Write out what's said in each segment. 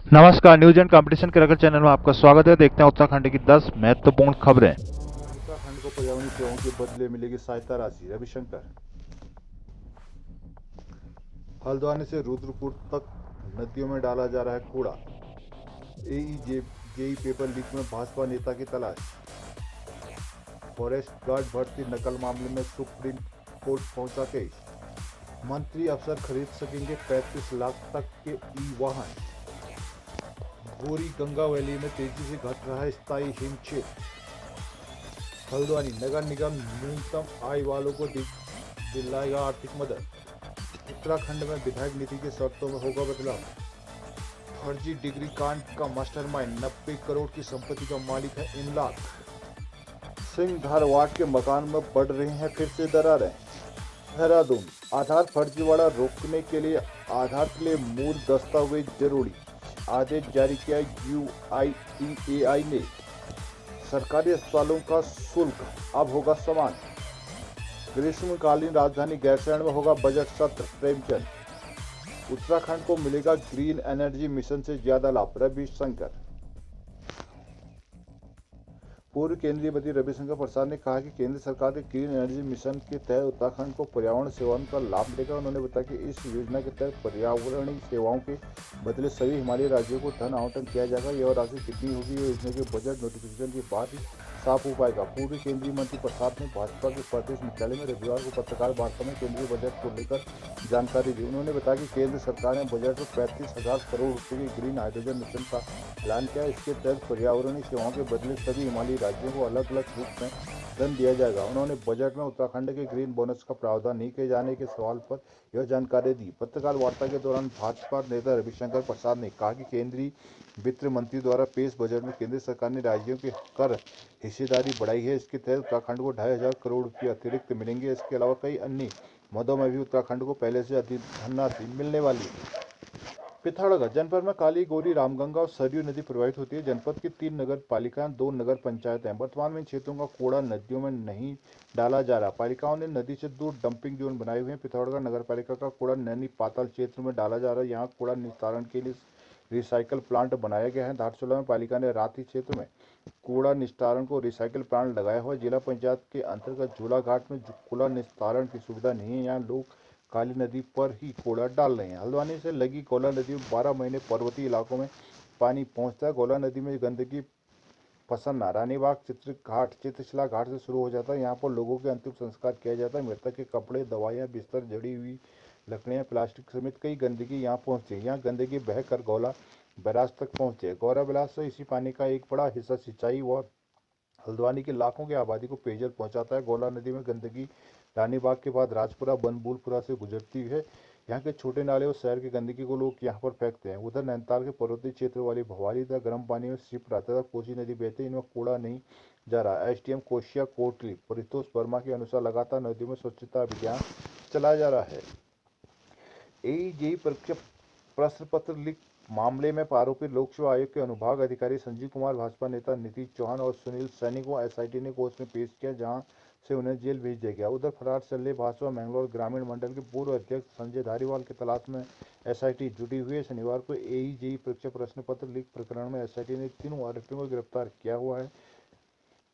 नमस्कार, news and competition के रगड़ चैनल में आपका स्वागत है। देखते हैं उत्तराखंड की 10 महत्वपूर्ण खबरें। उत्तराखंड को पर्यावरण सेवाओं के बदले मिलेगी सहायता राशि, रविशंकर। हल्द्वानी से रुद्रपुर तक नदियों में डाला जा रहा है कूड़ा। जेई पेपर लीक में भाजपा नेता की तलाश। फॉरेस्ट गार्ड भर्ती नकल मामले में सुप्रीम कोर्ट पहुंचा केस। मंत्री अफसर खरीद सकेंगे 35 लाख तक के ई वाहन। गोरी गंगा वैली में तेजी से घट रहा है स्थायी हिमक्षेत्र। हल्द्वानी नगर निगम न्यूनतम आय वालों को दिलाएगा आर्थिक मदद। उत्तराखंड में विधायक नीति की शर्तों में होगा बदलाव। फर्जी डिग्री कांड का मास्टरमाइंड 90 करोड़ की संपत्ति का मालिक है इमलाक। सिंह धारवाड़ के मकान में बढ़ रही हैं फिर से दरारें। देहरादून आधार फर्जीवाड़ा रोकने के लिए आधार के लिए मूल दस्तावेज जरूरी, आदेश जारी किया UIDAI ने। सरकारी अस्पतालों का शुल्क अब होगा समान। ग्रीष्मकालीन राजधानी गैरसैंण में होगा बजट सत्र, प्रेमचंद। उत्तराखंड को मिलेगा ग्रीन एनर्जी मिशन से ज्यादा लाभ, रविशंकर। पूर्व केंद्रीय मंत्री रविशंकर प्रसाद ने कहा कि केंद्र सरकार के ग्रीन एनर्जी मिशन के तहत उत्तराखंड को पर्यावरण सेवाओं का लाभ मिलेगा। उन्होंने बताया कि इस योजना के तहत पर्यावरणीय सेवाओं के बदले सभी हिमालयी राज्यों को धन आवंटन किया जाएगा। यह राशि कितनी होगी, यह योजना के बजट नोटिफिकेशन के बाद ही साफ हो पाएगा। पूर्व केंद्रीय मंत्री प्रसाद ने भाजपा के प्रदेश मुख्यालय में रविवार को पत्रकार वार्ता में केंद्रीय बजट को लेकर जानकारी दी। उन्होंने बताया कि केंद्र सरकार ने बजट में 35,000 करोड़ रुपए के ग्रीन हाइड्रोजन मिशन का ऐलान किया। इसके तहत पर्यावरणीय सेवाओं के बदले सभी हिमालयी राज्यों को अलग अलग रूप में धन दिया जाएगा। उन्होंने बजट में उत्तराखंड के ग्रीन बोनस का प्रावधान नहीं किए जाने के सवाल पर यह जानकारी दी। पत्रकार वार्ता के दौरान भाजपा नेता रविशंकर प्रसाद ने कहा कि केंद्रीय वित्त मंत्री द्वारा पेश बजट में केंद्र सरकार ने राज्यों की कर हिस्सेदारी बढ़ाई है। इसके तहत उत्तराखंड को 2,500 करोड़ रुपये अतिरिक्त मिलेंगे। इसके अलावा कई अन्य मदों में भी उत्तराखंड को पहले से अधिक धनराशि मिलने वाली है। पिथौरागढ़ जनपद में काली, गोरी, रामगंगा और सरयू नदी प्रवाहित होती है। जनपद की 3 नगर पालिकाएं, 2 नगर पंचायतें हैं। वर्तमान में इन क्षेत्रों का कूड़ा नदियों में नहीं डाला जा रहा। पालिकाओं ने नदी से दूर डंपिंग जोन बनाए हुए हैं। पिथौरागढ़ नगर पालिका का कूड़ा नैनी पाताल क्षेत्र में डाला जा रहा है। यहाँ कूड़ा निस्तारण के लिए रिसाइकल प्लांट बनाया गया है। धारचूला में पालिका ने राती क्षेत्र में कूड़ा निस्तारण को रिसाइकल प्लांट लगाया हुआ है। जिला पंचायत के अंतर्गत झूला घाट में कूड़ा निस्तारण की सुविधा नहीं है। यहाँ लोग काली नदी पर ही कूड़ा डाल रहे हैं। हल्द्वानी से लगी गौला नदी में 12 महीने पर्वतीय इलाकों में पानी पहुंचता है। गौला नदी में गंदगी पसन्ना, रानीबाग, चित्रशिला घाट से शुरू हो जाता है। यहाँ पर लोगों के अंतिम संस्कार किया जाता है। मृतक के कपड़े, दवाइयाँ, बिस्तर, जड़ी हुई लकड़ियाँ, प्लास्टिक समेत कई गंदगी यहाँ पहुँचती है। यहाँ गंदगी बहकर गौला बैराज तक पहुँचती है। गौरा बैराज से इसी पानी का एक बड़ा हिस्सा सिंचाई व हल्द्वानी के लाखों की आबादी को पेयजल पहुंचाता है। गौला नदी में गंदगी रानीबाग के बाद राजपुरा, बनबूलपुरा से गुजरती है। यहाँ के छोटे नाले और शहर की गंदगी को लोग यहाँ पर फेंकते हैं। उधर नैनीताल के पर्वतीय क्षेत्र वाली भवाली तथा गर्म पानी में शिप रहता था कोसी नदी बहती, इनमें कूड़ा नहीं जा रहा। एसडीएम कोशिया कोटली परितोष वर्मा के अनुसार लगातार नदियों में स्वच्छता अभियान चलाया जा रहा है। एईजेई परीक्षा प्रश्न पत्र लीक मामले में आरोपी लोक सेवा आयोग के अनुभाग अधिकारी संजीव कुमार, भाजपा नेता नीतीश चौहान और सुनील सैनी को एसआईटी ने कोर्ट में पेश किया, जहां से उन्हें जेल भेज दिया गया। उधर फरार चल रहे भाजपा मैंगलोर ग्रामीण मंडल के पूर्व अध्यक्ष संजय धारीवाल की तलाश में एसआईटी जुटी हुई है। शनिवार को एईजेई परीक्षा प्रश्न पत्र लीक प्रकरण में एसआईटी ने तीनों आरोपियों को गिरफ्तार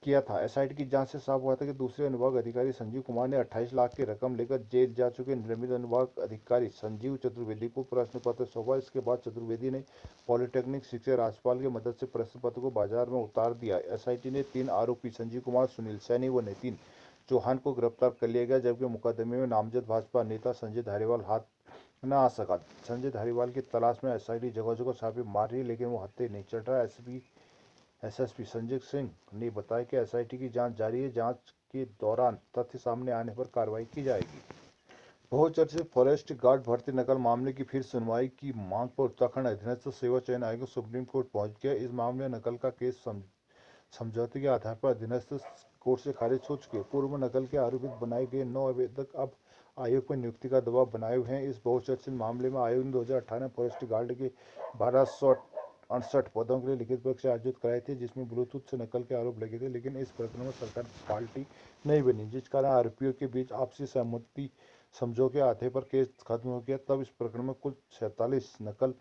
किया था। एसआईटी की जांच से साफ हुआ था कि दूसरे अनुभाग अधिकारी संजीव कुमार ने 28 लाख की रकम लेकर जेल जा चुके निलंबित अनुभाग अधिकारी संजीव चतुर्वेदी को प्रश्न पत्र सौंपा। इसके बाद चतुर्वेदी ने पॉलिटेक्निक शिक्षक राजपाल की मदद से प्रश्न पत्र को बाजार में उतार दिया। एसआईटी ने 3 आरोपी संजीव कुमार, सुनील सैनी व नितिन चौहान को गिरफ्तार कर लिया गया, जबकि मुकदमे में नामजद भाजपा नेता संजय धारीवाल हाथ न आ सका। संजय धारीवाल की तलाश में एसआईटी जगह जगह छापे मार रही है, लेकिन वो हत्थे नहीं चढ़ रहा। एसएसपी संजय सिंह ने बताया कि एसआईटी की जांच जारी है। जांच के दौरान तथ्य सामने आने पर कार्रवाई की जाएगी। बहुचर्चित फॉरेस्ट गार्ड भर्ती नकल मामले की फिर सुनवाई की मांग पर उत्तराखंड अधीनस्थ सेवा चयन आयोग सुप्रीम कोर्ट पहुंच गया। इस मामले में नकल का केस समझौते के आधार पर अधीनस्थ कोर्ट से खारिज हो चुके। पूर्व में नकल के आरोपित बनाए गए 9 आवेदक अब आयोग पर नियुक्ति का दबाव बनाए हुए हैं। इस बहुचर्चित मामले में आयोग ने 2018 में फॉरेस्ट गार्ड के 1268 पदों के लिए लिखित परीक्षा आयोजित कराई थी, जिसमें ब्लूटूथ से नकल के आरोप लगे थे। लेकिन इस प्रकरण में सरकार पार्टी नहीं बनी, जिस कारण आरोपियों के बीच आपसी सहमति समझौते के आधार पर केस खत्म हो गया। तब इस प्रकरण में कुल 47 नकल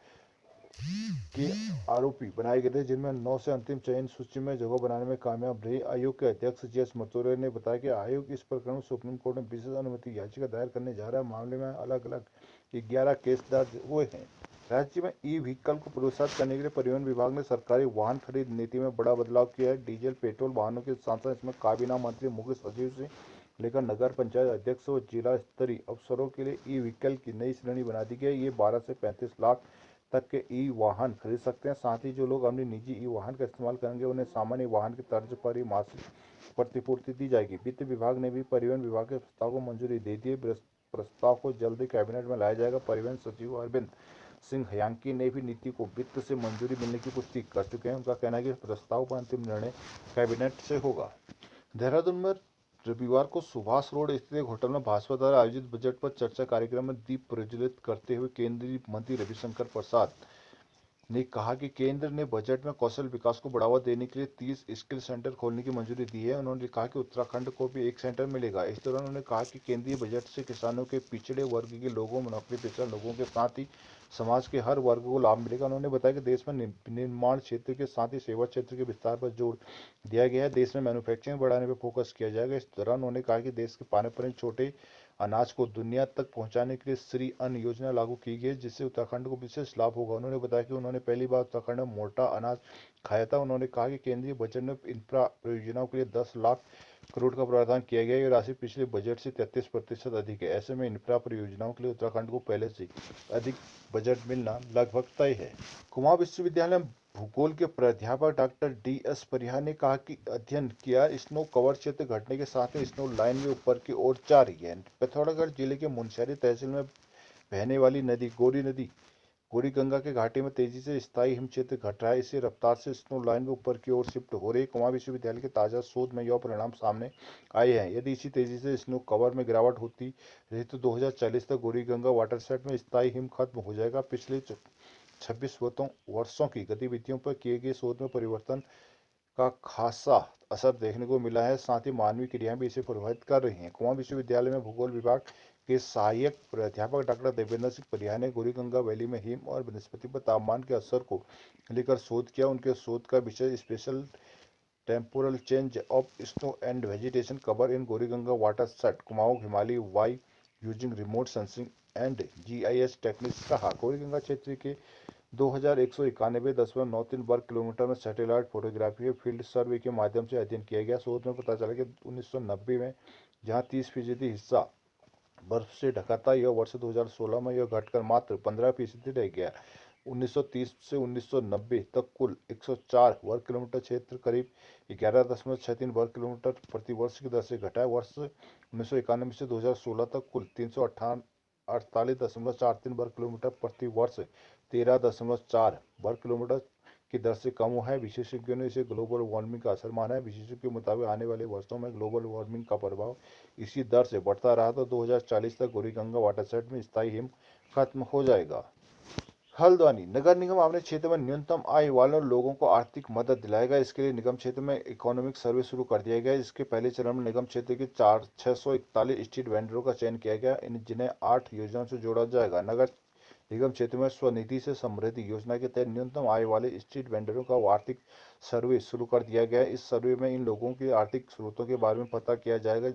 के आरोपी बनाए गए थे, जिनमें 9 से अंतिम चयन सूची में जगह बनाने में कामयाब रही। आयोग के अध्यक्ष जीएस मथुरे ने बताया कि आयोग इस प्रकरण में सुप्रीम कोर्ट में विशेष अनुमति याचिका दायर करने जा रहा है। मामले में अलग अलग 11 केस दर्ज हुए हैं। राज्य में ई व्हीकल को प्रोत्साहित करने के लिए परिवहन विभाग ने सरकारी वाहन खरीद नीति में बड़ा बदलाव किया है। डीजल पेट्रोल वाहनों के साथ साथ इसमें काबीना मंत्री, मुख्य सचिव से लेकर नगर पंचायत अध्यक्ष और जिला स्तरीय अफसरों के लिए ई व्हीकल की नई श्रेणी बना दी गई है। ये 12 से 35 लाख तक के ई वाहन खरीद सकते हैं। साथ ही जो लोग अपनी निजी ई वाहन का इस्तेमाल करेंगे उन्हें सामान्य वाहन की तर्ज पर ही मासिक प्रतिपूर्ति दी जाएगी। वित्त विभाग ने भी परिवहन विभाग के प्रस्ताव को मंजूरी दे दी है। प्रस्ताव को जल्द ही कैबिनेट में लाया जाएगा। परिवहन सचिव अरविंद सिंह हयांकी ने भी नीति को वित्त से मंजूरी मिलने की पुष्टि कर चुके हैं। उनका कहना है कि प्रस्ताव पर अंतिम निर्णय कैबिनेट से होगा। देहरादून में रविवार को सुभाष रोड स्थित एक होटल में भाजपा द्वारा आयोजित बजट पर चर्चा कार्यक्रम में दीप प्रज्वलित करते हुए केंद्रीय मंत्री रविशंकर प्रसाद ने कहा कि केंद्र ने बजट में कौशल विकास को बढ़ावा देने के लिए 30 स्किल सेंटर खोलने की मंजूरी दी है। उन्होंने कहा कि उत्तराखंड को भी एक सेंटर मिलेगा। इस दौरान उन्होंने कहा कि केंद्रीय बजट से किसानों के, पिछड़े वर्ग के लोगों, नौकरी पेशा लोगों के साथ ही समाज के हर वर्ग को लाभ मिलेगा। उन्होंने बताया कि देश में निर्माण क्षेत्र के साथ ही सेवा क्षेत्र के विस्तार पर जोर दिया गया है। देश में मैन्युफैक्चरिंग बढ़ाने पर फोकस किया जाएगा। इस दौरान उन्होंने कहा कि देश के पारंपरिक छोटे अनाज को दुनिया तक पहुंचाने के लिए श्री अन्न योजना लागू की गई है, जिससे उत्तराखंड को विशेष लाभ होगा। उन्होंने बताया कि उन्होंने पहली बार उत्तराखंड में मोटा अनाज खाया था। उन्होंने कहा कि केंद्रीय बजट में इंफ्रा परियोजनाओं के लिए 10 लाख करोड़ का प्रावधान किया गया है। ये राशि पिछले बजट से 33% अधिक है। ऐसे में इंफ्रा परियोजनाओं के लिए उत्तराखंड को पहले से अधिक बजट मिलना लगभग तय है। कुमाऊं विश्वविद्यालय में भूगोल के प्राध्यापक डॉक्टर डी.एस. परिहार ने कहा कि अध्ययन किया स्नो कवर क्षेत्र घटने के साथ ही स्नो लाइन में ऊपर की ओर जा रही है। पिथौरागढ़ जिले के मुनस्यारी तहसील में बहने वाली नदी गौरी गंगा के घाटी में तेजी से स्थायी हिम क्षेत्र घट रहा है। इसी रफ्तार से स्नो लाइन में ऊपर की ओर शिफ्ट हो रही है। कुमाऊं विश्वविद्यालय के ताजा शोध में यह परिणाम सामने आए हैं। यदि इसी तेजी से स्नो कवर में गिरावट होती रही तो 2040 तक गौरी गंगा वाटरसेट में स्थायी हिम खत्म हो जाएगा। पिछले 26 वर्षों की गतिविधियों पर किए गए शोध में परिवर्तन का खासा असर देखने को मिला है। साथ ही मानवीय क्रियाएं भी इसे प्रभावित कर रही हैं। कुमाऊं विश्वविद्यालय में भूगोल विभाग के सहायक प्राध्यापक डॉक्टर देवेंद्र सिंह परिहार ने गौरीगंगा वैली में हिम और वनस्पति पर तापमान के असर को लेकर शोध किया। उनके शोध का विषय spatial temporal change of snow and vegetation cover in Gauriganga watershed Kumaon Himalaya by using remote sensing and GIS techniques रहा। गौरीगंगा क्षेत्र के 2191.93 वर्ग किलोमीटर में सैटेलाइट फोटोग्राफी और फील्ड सर्वे के माध्यम से अध्ययन किया गया। शोध में पता चला कि 1990 में जहां 30% हिस्सा बर्फ से ढका था, यह वर्ष 2016 में यह घटकर मात्र 15% रह गया। 1930 से 1990 तक कुल 104 वर्ग किलोमीटर क्षेत्र करीब 11.63 वर्ग किलोमीटर प्रति वर्ष की दर से घटा है। वर्ष 1991 से 2016 तक कुल 348.43 वर्ग किलोमीटर प्रति वर्ष 13.4 वर्ग किलोमीटर की दर से कम हुआ है। विशेषज्ञों ने इसे ग्लोबल वार्मिंग का असर माना है। विशेषज्ञों के मुताबिक आने वाले वर्षों में ग्लोबल वार्मिंग का प्रभाव इसी दर से बढ़ता रहा तो 2040 तक गौरीगंगा वाटरसेट में स्थायी हिम खत्म हो जाएगा। हल्द्वानी नगर निगम अपने क्षेत्र में न्यूनतम आय वाले लोगों को आर्थिक मदद दिलाएगा। इसके लिए निगम क्षेत्र में इकोनॉमिक सर्वे शुरू कर दिया गया है। इसके पहले चरण में निगम क्षेत्र के 641 स्ट्रीट वेंडरों का चयन किया गया, जिन्हें 8 योजनाओं से जोड़ा जाएगा। नगर निगम क्षेत्र में स्वनिधि से समृद्धि योजना के तहत न्यूनतम आय वाले स्ट्रीट वेंडरों का आर्थिक सर्वे शुरू कर दिया गया है। इस सर्वे में इन लोगों के आर्थिक स्रोतों के बारे में पता किया जाएगा।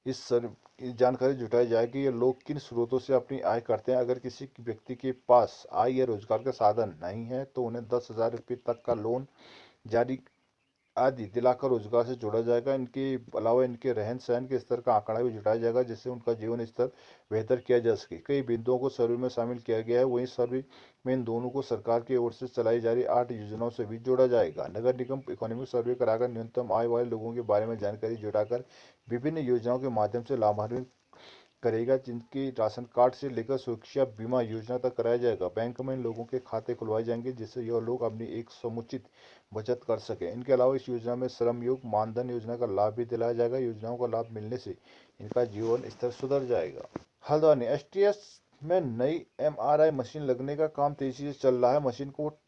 इस जानकारी जुटाई जाएगी ये लोग किन स्रोतों से अपनी आय करते हैं। अगर किसी व्यक्ति के पास आय या रोजगार का साधन नहीं है तो उन्हें 10,000 रुपये तक का लोन जारी आदि दिलाकर रोजगार से जोड़ा जाएगा। इनके अलावा इनके रहन सहन के स्तर का आंकड़ा भी जुटाया जाएगा, जिससे उनका जीवन स्तर बेहतर किया जा सके। कई बिंदुओं को सर्वे में शामिल किया गया है। वहीं सर्वे में इन दोनों को सरकार की ओर से चलाई जा रही 8 योजनाओं से भी जोड़ा जाएगा। नगर निगम इकोनॉमिक सर्वे कराकर न्यूनतम आय वाले लोगों के बारे में जानकारी जुटाकर विभिन्न योजनाओं के माध्यम से लाभान्वित करेगा, जिनकी राशन कार्ड से लेकर सुरक्षा बीमा योजना तक कराया जाएगा। बैंक में इन लोगों के खाते खुलवाए जाएंगे, जिससे यह लोग अपनी एक समुचित बचत कर सकें। इनके अलावा इस योजना में श्रम योग मानधन योजना का लाभ भी दिलाया जाएगा। योजनाओं का लाभ मिलने से इनका जीवन स्तर सुधर जाएगा। हल्द्वानी एसटीएस में नई एमआरआई मशीन लगने का काम तेजी से चल रहा है। मशीन को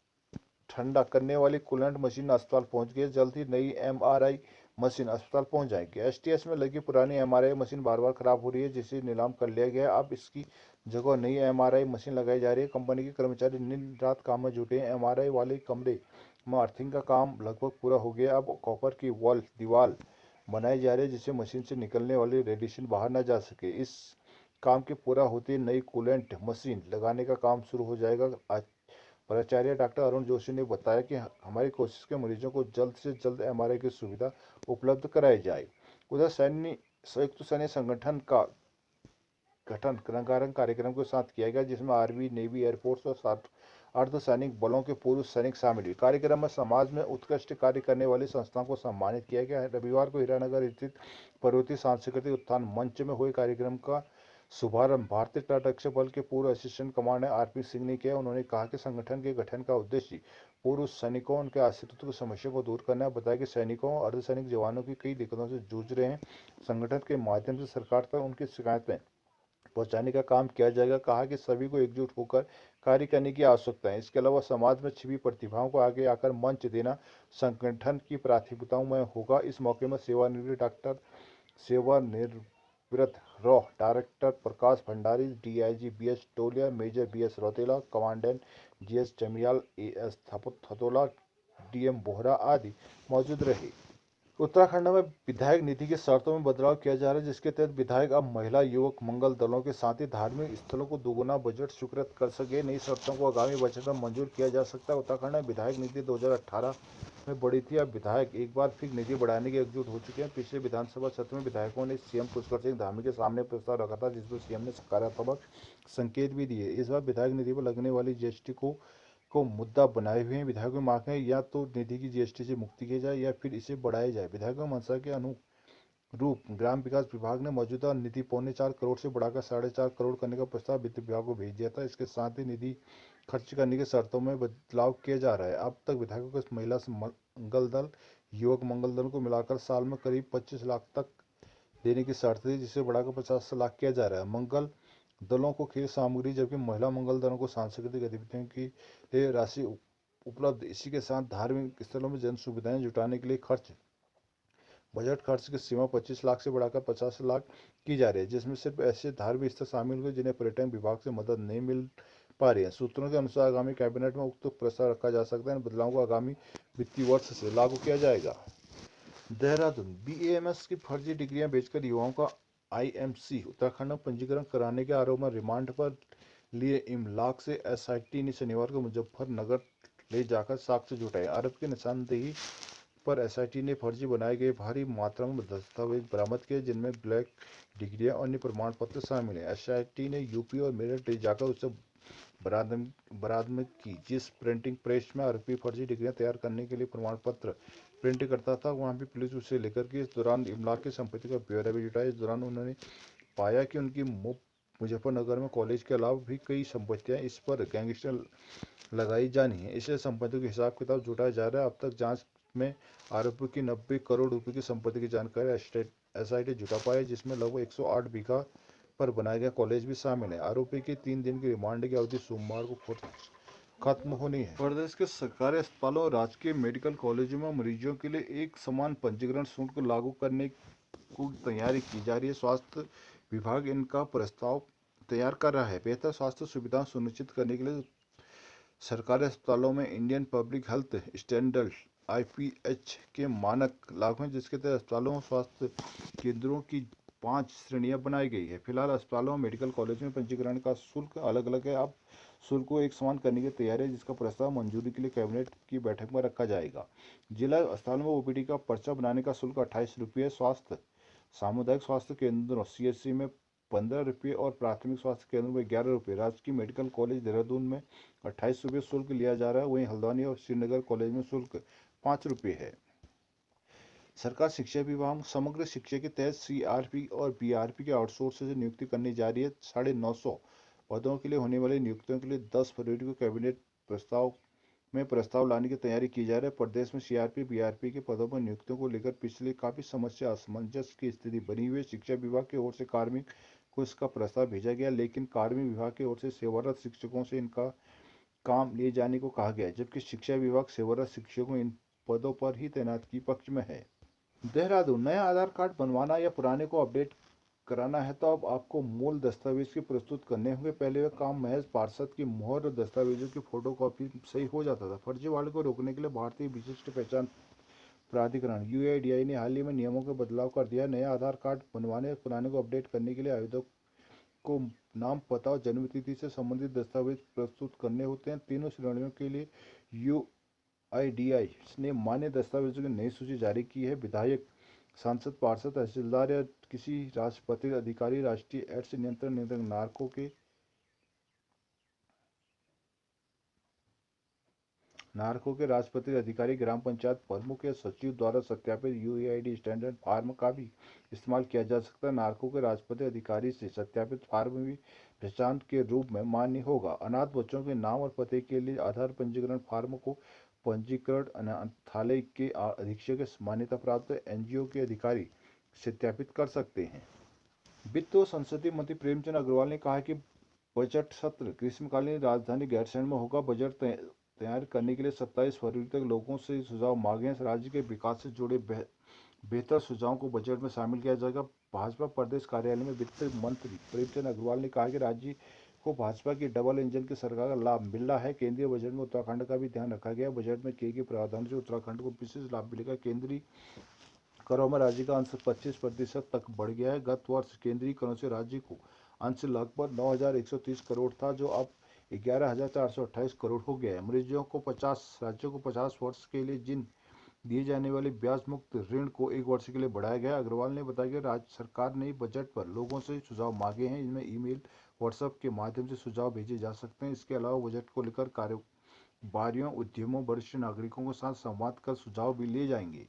ठंडा करने वाली कूलेंट मशीन अस्पताल पहुंच गई है। जल्द ही नई एमआरआई मशीन अस्पताल पहुंच जाएगी। एसटीएस में लगी पुरानी एमआरआई मशीन बार बार खराब हो रही है, जिसे नीलाम कर लिया गया है। अब इसकी जगह नई एमआरआई मशीन लगाई जा रही है। कंपनी के कर्मचारी दिन रात काम में जुटे हैं। एमआरआई वाले कमरे में अर्थिंग का काम लगभग पूरा हो गया। अब कॉपर की वॉल दीवार बनाई जा रही है जिससे मशीन से निकलने वाली रेडिएशन बाहर न जा सके। इस काम के पूरा होते ही नई कूलेंट मशीन लगाने का काम शुरू हो जाएगा। प्राचार्य डॉक्टर अरुण जोशी ने बताया कि हमारी कोशिश के मरीजों को जल्द से जल्द एमआरआई की सुविधा उपलब्ध कराई जाए। उधर संयुक्त सैन्य संगठन का गठन रंगारंग कार्यक्रम के साथ किया गया जिसमें आर्मी, नेवी, एयरफोर्स और अर्धसैनिक बलों के पूर्व सैनिक शामिल हुए। कार्यक्रम में समाज में उत्कृष्ट कार्य करने वाली संस्थाओं को सम्मानित किया गया। रविवार को हीरानगर स्थित पर्वतीय सांस्कृतिक उत्थान मंच में हुए कार्यक्रम का शुभारंभ भारतीय तटरक्षक बल के पूर्व असिस्टेंट कमांडर आरपी सिंह ने किया। उन्होंने कहा कि संगठन के गठन का उद्देश्य पूर्व सैनिकों उनके आश्रितों की समस्या को दूर करना है। बताया कि सैनिकों और अर्धसैनिक जवानों की कई दिक्कतों से जूझ रहे हैं। संगठन के माध्यम से सरकार तक उनकी शिकायतें पहुंचाने का काम किया जाएगा। कहा कि सभी को एकजुट होकर कार्य करने की आवश्यकता है। इसके अलावा समाज में छिपी प्रतिभाओं को आगे आकर मंच देना संगठन की प्राथमिकताओं में होगा। इस मौके में सेवानिवृत्त रॉ director Prakash Bhandari, DIG BS Tolia, major BS Rautela, commandant GS Chamiyal, AS Thatola, DM Bohra आदि मौजूद रहे। उत्तराखंड में विधायक निधि की शर्तों में बदलाव किया जा रहा है जिसके तहत विधायक अब महिला, युवक मंगल दलों के साथ ही धार्मिक स्थलों को दोगुना बजट स्वीकृत कर सके। नई शर्तों को आगामी बजट में मंजूर किया जा सकता है। उत्तराखंड में विधायक निधि 2018 में बढ़ी थी। अब विधायक एक बार फिर निधि बढ़ाने के एकजुट हो चुके हैं। पिछले विधानसभा सत्र में विधायकों ने सीएम पुष्कर सिंह धामी के सामने प्रस्ताव रखा था जिसमें सीएम ने सकारात्मक संकेत भी दिए। इस बार विधायक निधि पर लगने वाली जीएसटी को मुद्दा बनाए हुए हैं। विधायकों की मांग है या तो निधि की जीएसटी से मुक्ति की जाए या फिर इसे बढ़ाया जाए। विधायकों की मंशा के अनुरूप ग्राम विकास विभाग ने मौजूदा निधि 4.25 करोड़ से बढ़ाकर 4.5 करोड़ करने का प्रस्ताव वित्त विभाग को भेज दिया था। इसके साथ ही निधि खर्च करने की शर्तों में बदलाव किया जा रहा है। अब तक विधायकों को महिला मंगल दल, युवक मंगल दल को मिलाकर साल में करीब 25 लाख तक देने की शर्त थी जिसे बढ़ाकर 50 लाख किया जा रहा है। मंगल दलों को खेल सामग्री जबकि महिला मंगल दलों को सांस्कृतिक गतिविधियों के लिए राशि उपलब्ध। इसी के साथ धार्मिक स्थलों में जन सुविधाएं जुटाने के लिए बजट खर्च की सीमा 25 लाख से बढ़ाकर 50 लाख की जा रही है जिसमें सिर्फ ऐसे धार्मिक स्थल शामिल हुए जिन्हें पर्यटन विभाग से मदद नहीं मिल पा रही है। सूत्रों के अनुसार आगामी कैबिनेट में उक्त प्रस्ताव रखा जा सकता है। इन बदलावों को आगामी वित्तीय वर्ष से लागू किया जाएगा। देहरादून बीएएमएस की फर्जी डिग्रियां बेचकर युवाओं का आईएमसी उत्तराखंड में पंजीकरण कराने के आरोप में रिमांड पर लिए इमलाक से एसआईटी ने शनिवार को मुजफ्फरनगर ले जाकर साक्ष्य जुटाए। आरोप की निशानदेही पर एसआईटी ने फर्जी बनाए गए भारी मात्रा में दस्तावेज बरामद किए जिनमें ब्लैक डिग्रियां और अन्य प्रमाण पत्र शामिल हैं। एसआईटी ने यूपी और मेरठ ले जाकर उससे बरामद की जिस प्रिंटिंग प्रेस में आरोपी फर्जी डिग्रियां तैयार करने के लिए प्रमाण पत्र प्रिंट करता था वहां भी पुलिस उसे लेकर के इस दौरान इमलाक की संपत्ति का ब्यौरा भी जुटाया। इस दौरान उन्होंने पाया कि उनकी मुजफ्फरनगर में कॉलेज के अलावा भी कई संपत्तियां इस पर गैंगस्टर लगाई जानी है। इससे संपत्तियों के हिसाब किताब जुटाया जा रहा है। अब तक जांच में आरोपी की 90 करोड़ रुपए की संपत्ति की जानकारी एसआईटी जुटा पाई जिसमें लगभग 108 बीघा पर बनाया गया कॉलेज भी शामिल है। आरोपी की 3 दिन की रिमांड की अवधि सोमवार को खत्म होनी है। प्रदेश के सरकारी अस्पतालों और राजकीय मेडिकल कॉलेजों में मरीजों के लिए एक समान पंजीकरण शुल्क लागू करने की तैयारी की जा रही है। स्वास्थ्य विभाग इनका प्रस्ताव तैयार कर रहा है। बेहतर स्वास्थ्य सुविधाएं सुनिश्चित करने के लिए सरकारी अस्पतालों में Indian public health standard IPH के मानक लागू हैं जिसके तहत अस्पतालों और स्वास्थ्य केंद्रों की 5 श्रेणियां बनाई गई है। फिलहाल अस्पतालों और मेडिकल कॉलेज में पंजीकरण का शुल्क अलग अलग है। अब शुल्क को एक समान करने की तैयारी है जिसका प्रस्ताव मंजूरी के लिए कैबिनेट की बैठक में रखा जाएगा। जिला अस्पतालों में ओपीडी का पर्चा बनाने का शुल्क 28 रुपये, सामुदायिक स्वास्थ्य केंद्रों सीएचसी में 15 रुपये और प्राथमिक स्वास्थ्य केंद्र में 11 रुपये। राजकीय मेडिकल कॉलेज देहरादून में 28 रुपये शुल्क लिया जा रहा है। वहीं हल्द्वानी और श्रीनगर कॉलेज में शुल्क 5 रुपये है। सरकार शिक्षा विभाग समग्र शिक्षा के तहत सीआरपी और बीआरपी के आउटसोर्स से नियुक्ति करने जा रही है। 950 पदों के लिए होने वाली नियुक्तियों के लिए 10 फरवरी को कैबिनेट प्रस्ताव लाने की तैयारी की जा रही है। प्रदेश में सीआरपी बीआरपी के पदों पर नियुक्तियों को लेकर पिछले काफी समस्या असमंजस की स्थिति बनी हुई है। शिक्षा विभाग की ओर से कार्मिक को इसका प्रस्ताव भेजा गया लेकिन कार्मिक विभाग की ओर से सेवारत शिक्षकों से इनका काम लिए जाने को कहा गया जबकि शिक्षा विभाग सेवारत शिक्षकों इन पदों पर ही तैनात की पक्ष में है। देहरादून नया आधार कार्ड बनवाना या पुराने को अपडेट कराना है तो अब आपको मूल दस्तावेज की प्रस्तुत करने होंगे। पहले वह काम महज पार्षद की मोहर और दस्तावेजों की फोटोकॉपी से ही हो जाता था। फर्जीवाड़े को रोकने के लिए भारतीय विशिष्ट पहचान प्राधिकरण यूआईडीआई ने हाल ही में नियमों के बदलाव कर दिया। नया आधार कार्ड बनवाने और पुराने को अपडेट करने के लिए आवेदक को नाम, पता और जन्मतिथि से संबंधित दस्तावेज प्रस्तुत करने होते हैं। तीनों श्रेणियों के लिए यूआईडीआई ने मान्य दस्तावेजों की नई सूची जारी की है। विधायक, सांसद, पार्षद, तहसीलदार या किसी राजपत्रित अधिकारी, राष्ट्रीय एड्स नियंत्रण नियंत्रक, नारको के राजपत्रित अधिकारी, ग्राम पंचायत प्रमुख या सचिव द्वारा सत्यापित यूआईडी स्टैंडर्ड फार्म का भी इस्तेमाल किया जा सकता है। नारको के राजपत्रित अधिकारी से सत्यापित फार्म भी पहचान के रूप में मान्य होगा। अनाथ बच्चों के नाम और पते के लिए आधार पंजीकरण फार्म को पंजीकृत अनाथालय के अधीक्षक या मान्यता प्राप्त एनजीओ के अधिकारी सत्यापित कर सकते हैं। वित्त और संसदीय मंत्री प्रेमचंद अग्रवाल ने कहा कि बजट सत्र ग्रीष्मकालीन राजधानी गैरसैंण में होगा। बजट तैयार करने के लिए 27 फरवरी तक लोगों से सुझाव मांगे हैं। राज्य के विकास से जुड़े बेहतर सुझावों को बजट में शामिल किया जाएगा। भाजपा प्रदेश कार्यालय में वित्त मंत्री प्रेमचंद अग्रवाल ने कहा कि राज्य को भाजपा की डबल इंजन की सरकार का लाभ मिल रहा है। केंद्रीय बजट में उत्तराखंड का भी ध्यान रखा गया। बजट में किए गए प्रावधान से उत्तराखंड को विशेष लाभ मिलेगा। केंद्रीय करों में राज्य का अंश 25% तक बढ़ गया है। गत वर्ष केंद्रीय करों से राज्य को अंश लगभग 9,130 करोड़ था, जो अब 11,428 करोड़ हो गया है। राज्यों को 50 वर्ष के लिए दिए जाने वाले ब्याज मुक्त ऋण को 1 वर्ष के लिए बढ़ाया गया। अग्रवाल ने बताया कि राज्य सरकार ने बजट पर लोगों से सुझाव मांगे हैं। इनमें ईमेल, व्हाट्सएप के माध्यम से सुझाव भेजे जा सकते हैं। इसके अलावा बजट को लेकर कारोबारियों, उद्यमों, वरिष्ठ नागरिकों के साथ संवाद कर सुझाव भी लिए जाएंगे।